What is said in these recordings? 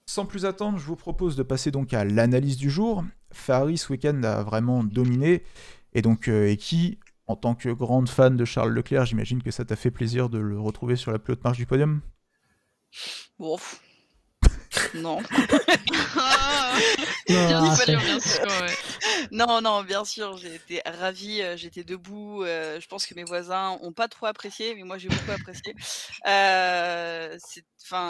Sans plus attendre, je vous propose de passer donc à l'analyse du jour. Ferrari ce week-end a vraiment dominé, et qui, en tant que grande fan de Charles Leclerc, j'imagine que ça t'a fait plaisir de le retrouver sur la plus haute marche du podium. Bon, non. Bien sûr, ouais. Non, bien sûr, j'ai été ravie, j'étais debout, je pense que mes voisins ont pas trop apprécié, mais moi j'ai beaucoup apprécié.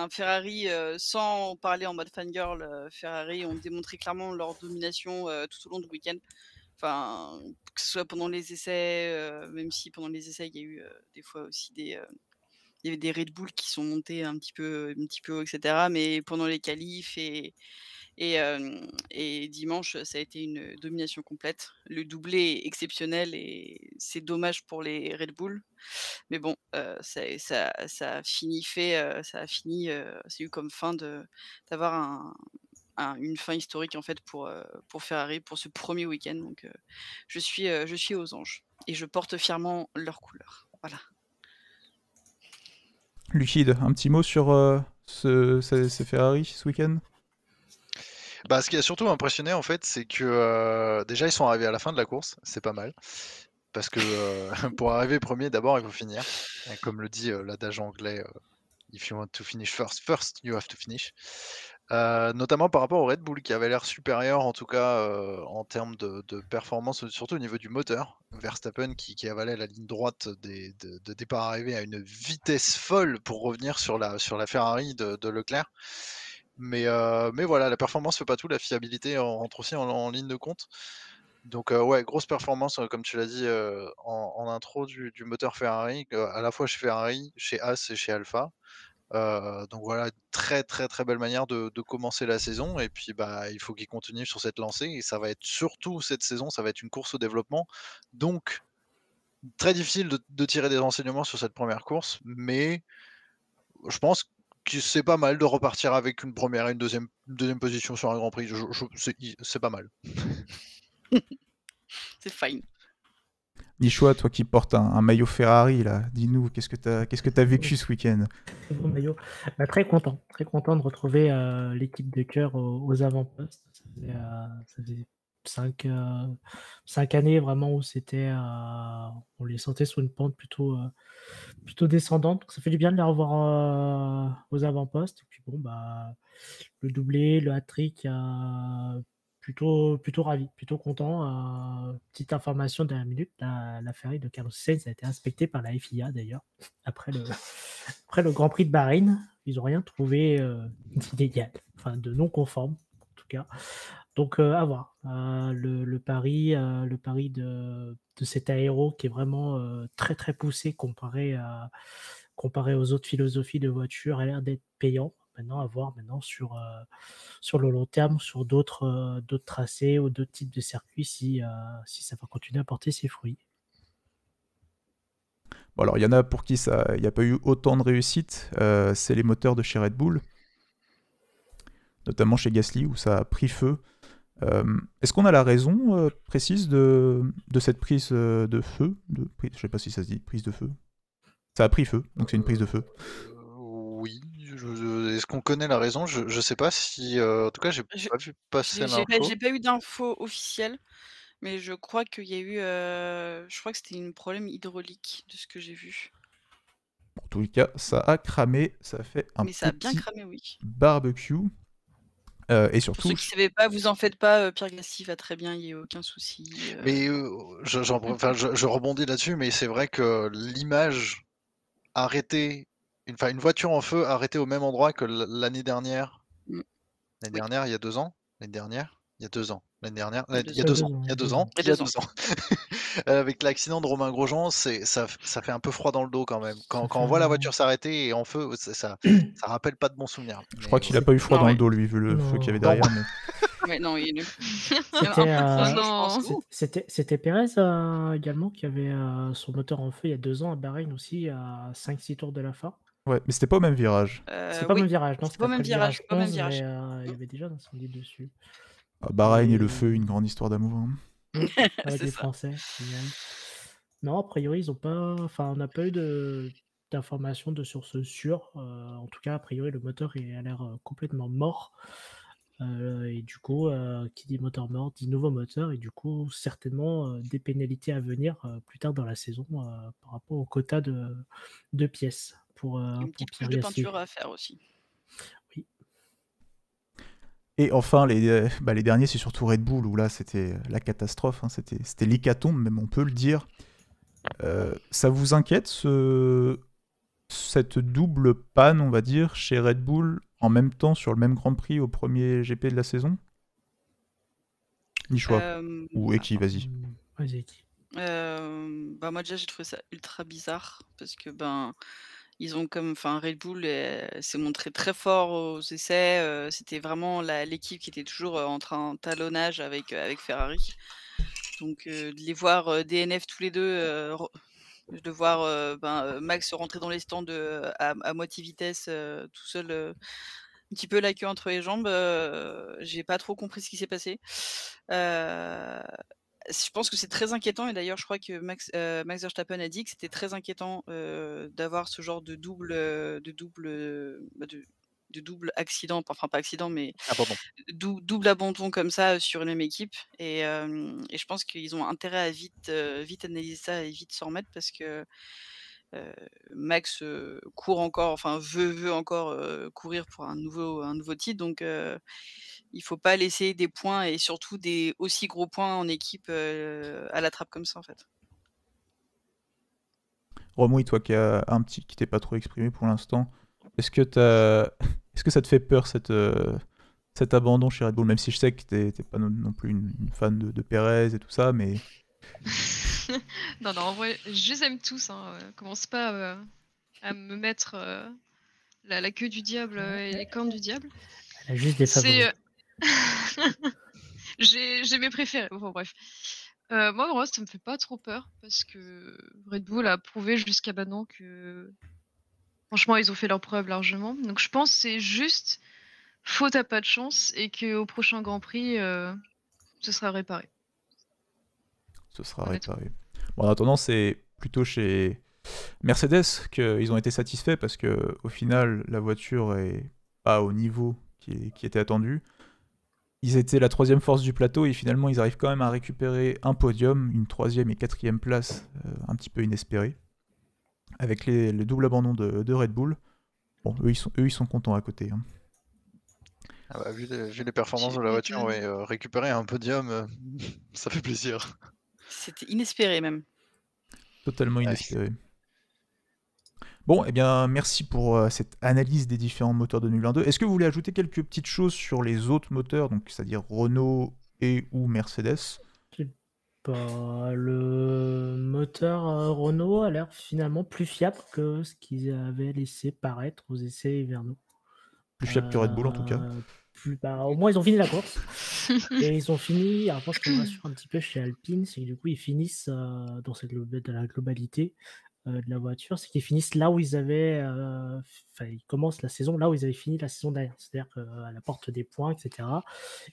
Ferrari, sans parler en mode fangirl, Ferrari ont démontré clairement leur domination, tout au long du week-end. Enfin, que ce soit pendant les essais, même si pendant les essais, il y a eu, des fois aussi il y avait des Red Bull qui sont montés un petit peu haut et cetera, mais pendant les qualifs et dimanche, ça a été une domination complète. Le doublé est exceptionnel et c'est dommage pour les Red Bull. Mais bon, ça a fini c'est eu comme fin d'avoir une fin historique en fait pour Ferrari, pour ce premier week-end. Donc je suis aux anges et je porte fièrement leurs couleurs. Voilà. Lucide, un petit mot sur ces Ferrari ce week-end? Bah, ce qui a surtout impressionné en fait, c'est que déjà ils sont arrivés à la fin de la course, c'est pas mal. Parce que pour arriver premier, d'abord il faut finir. Et comme le dit l'adage anglais, if you want to finish first, first you have to finish. Notamment par rapport au Red Bull qui avait l'air supérieur en tout cas en termes de performance, surtout au niveau du moteur. Verstappen qui avalait la ligne droite de départ arrivé à une vitesse folle pour revenir sur la Ferrari de Leclerc. Mais voilà, la performance fait pas tout, la fiabilité rentre aussi en ligne de compte. Donc ouais, grosse performance, comme tu l'as dit en intro du moteur Ferrari, à la fois chez Ferrari, chez Haas et chez Alpha. Donc voilà, très très très belle manière de commencer la saison. Et puis bah il faut qu'il continue sur cette lancée. Et ça va être surtout cette saison, ça va être une course au développement. Donc très difficile de tirer des renseignements sur cette première course, mais je pense que c'est pas mal de repartir avec une première et une deuxième position sur un Grand Prix. C'est pas mal. C'est fine. Nichois, toi qui portes un maillot Ferrari, là, dis-nous, qu'est-ce que t'as vécu ce week-end? Très bon maillot. Très content de retrouver l'équipe de cœur aux avant-postes. Ça faisait 5 années vraiment où on les sentait sur une pente plutôt descendante. Donc ça fait du bien de les revoir aux avant-postes. Et puis bon, bah, le doublé, le hat-trick, plutôt ravi, plutôt content. Petite information de la minute, la Ferrari de Carlos Sainz a été inspectée par la FIA d'ailleurs, après le Grand Prix de Bahreïn. Ils n'ont rien trouvé d'illégal, enfin de non conforme en tout cas. Donc à voir. Le pari de cet aéro qui est vraiment très très poussé comparé aux autres philosophies de voiture a l'air d'être payant. Maintenant, à voir sur le long terme, sur d'autres tracés ou d'autres types de circuits, si ça va continuer à porter ses fruits. Bon, alors, il y en a pour qui il n'y a pas eu autant de réussite, c'est les moteurs de chez Red Bull, notamment chez Gasly, où ça a pris feu. Est-ce qu'on a la raison précise de cette prise de feu je sais pas si ça se dit, prise de feu. Ça a pris feu, donc c'est une prise de feu. Oui, est-ce qu'on connaît la raison? Je sais pas si, en tout cas, j'ai Je pas vu passer l'info. j'ai pas eu d'infos officielles, mais je crois qu'il y a eu, je crois que c'était un problème hydraulique de ce que j'ai vu. En tout cas, ça a cramé, ça a fait un Mais ça a bien petit cramé, oui. barbecue. Et Pour surtout, ceux qui savaient pas, vous en faites pas, Pierre Gasly va très bien, il y a aucun souci. Mais je rebondis là-dessus, mais c'est vrai que l'image arrêtée, une voiture en feu arrêtée au même endroit que l'année dernière. Mmh. L'année Oui. dernière, il y a 2 ans? L'année dernière? Il y a 2 ans. L'année dernière? Il y a Il 2 y a ans. 2 ans. Il Il y y a a 2 2 ans. ans. Il y Il y a a 2 ans. 2 ans. Avec l'accident de Romain Grosjean, ça fait un peu froid dans le dos quand même. Quand on voit la voiture s'arrêter et en feu, ça rappelle pas de bons souvenirs. je crois Mais qu'il a ouais. pas eu froid Non, dans le ouais. dos, lui, vu le feu qu'il y avait Non. derrière. Mais... Ouais, non, il est nul. Même C'était, un peu trop chaud, je euh, pense. c'était Pérez également qui avait son moteur en feu il y a 2 ans à Bahreïn aussi, à 5-6 tours de la fin. Ouais, mais c'était pas au même virage. C'est pas le Oui, même virage, non, c'est c'était pas au même après le virage, virage pas au même 11, virage. mais il y avait déjà un incendie dessus. Bahreïn et le Et feu, une grande histoire d'amour. Hein. avec C'est les ça. Français, génial. Non, a priori, ils ont pas, enfin, on n'a pas eu d'informations de sources sûres. En tout cas, a priori, le moteur a l'air complètement mort. Et du coup, qui dit moteur mort dit nouveau moteur, et du coup, certainement des pénalités à venir plus tard dans la saison par rapport au quota de pièces pour Une petite couche Pierre de Gasly. peinture à faire aussi. Oui. Et enfin, les derniers, c'est surtout Red Bull, où là, c'était la catastrophe, hein, c'était l'hécatombe, même on peut le dire. Ça vous inquiète, cette double panne, on va dire, chez Red Bull, en même temps sur le même Grand Prix au premier GP de la saison? Ni choix. Ou Eki, vas-y. Vas-y, Eki. Moi déjà j'ai trouvé ça ultra bizarre parce que ils ont Red Bull s'est montré très fort aux essais, c'était vraiment l'équipe qui était toujours en talonnage avec Ferrari. Donc de les voir DNF tous les deux, de voir Max rentrer dans les stands à moitié vitesse tout seul, un petit peu la queue entre les jambes, j'ai pas trop compris ce qui s'est passé. Je pense que c'est très inquiétant, et d'ailleurs je crois que Max Verstappen a dit que c'était très inquiétant d'avoir ce genre de double accident, enfin pas accident, mais Abandon. double abandon comme ça sur une même équipe. Et je pense qu'ils ont intérêt à vite analyser ça et vite s'en remettre, parce que Max court encore, enfin veut encore courir pour un nouveau titre, donc il faut pas laisser des points, et surtout des aussi gros points en équipe à la trappe comme ça en fait. Romouille, toi qui t'es pas trop exprimé pour l'instant, est-ce que ça te fait peur cet abandon chez Red Bull, même si je sais que t'es pas non plus une fan de Perez et tout ça, mais Non, en vrai, je les aime tous. Commence pas à me mettre la queue du diable et les cornes du diable. Elle a juste des favoris. J'ai mes préférés. Bon, bref. Moi, en vrai, ça me fait pas trop peur parce que Red Bull a prouvé jusqu'à maintenant que franchement, ils ont fait leur preuve largement. Donc, je pense que c'est juste faute à pas de chance et qu'au prochain Grand Prix, ce sera réparé. ce sera réparé. Bon, en attendant, c'est plutôt chez Mercedes qu'ils ont été satisfaits, parce que au final, la voiture est pas au niveau qui était attendu. Ils étaient la 3e force du plateau, et finalement ils arrivent quand même à récupérer un podium, une 3e et 4e place un petit peu inespérée, avec le double abandon de Red Bull. Bon, eux ils sont contents à côté. Hein. Vu les performances de la voiture, récupérer un podium, ça fait plaisir. C'était inespéré même. Totalement inespéré. Bon, eh bien, merci pour cette analyse des différents moteurs de 2022. Est-ce que vous voulez ajouter quelques petites choses sur les autres moteurs, donc c'est-à-dire Renault et ou Mercedes? Le moteur Renault a l'air finalement plus fiable que ce qu'ils avaient laissé paraître aux essais hivernaux. Plus fiable que Red Bull en tout cas. Au moins ils ont fini la course. Et ils ont fini, alors moi ce qui me rassure un petit peu chez Alpine, c'est que du coup ils finissent dans de la globalité de la voiture, c'est qu'ils finissent là où ils avaient, ils commencent la saison là où ils avaient fini la saison dernière, c'est-à-dire qu'à la porte des points, etc.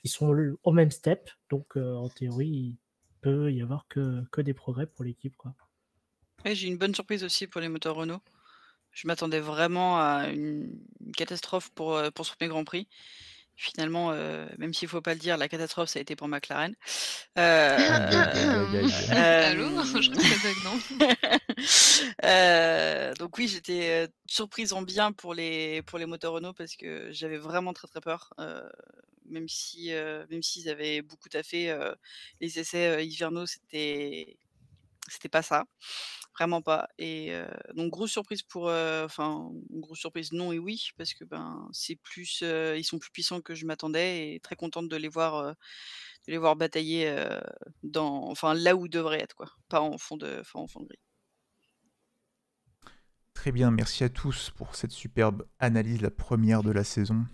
Ils sont au même step, donc en théorie il peut y avoir que des progrès pour l'équipe, quoi. Ouais, j'ai une bonne surprise aussi pour les moteurs Renault. Je m'attendais vraiment à une catastrophe pour ce premier Grand Prix. Finalement, même s'il faut pas le dire, la catastrophe ça a été pour McLaren. Allô? Je crois que ça bug, non? Donc oui, j'étais surprise en bien pour les moteurs Renault, parce que j'avais vraiment très très peur. Même s'ils avaient beaucoup taffé, les essais hivernaux, c'était pas ça. Vraiment pas. Et donc grosse surprise grosse surprise non et oui, parce que c'est plus, ils sont plus puissants que je m'attendais, et très contente de les voir batailler là où ils devraient être, quoi. Pas en fond de grille. Très bien, merci à tous pour cette superbe analyse, la première de la saison.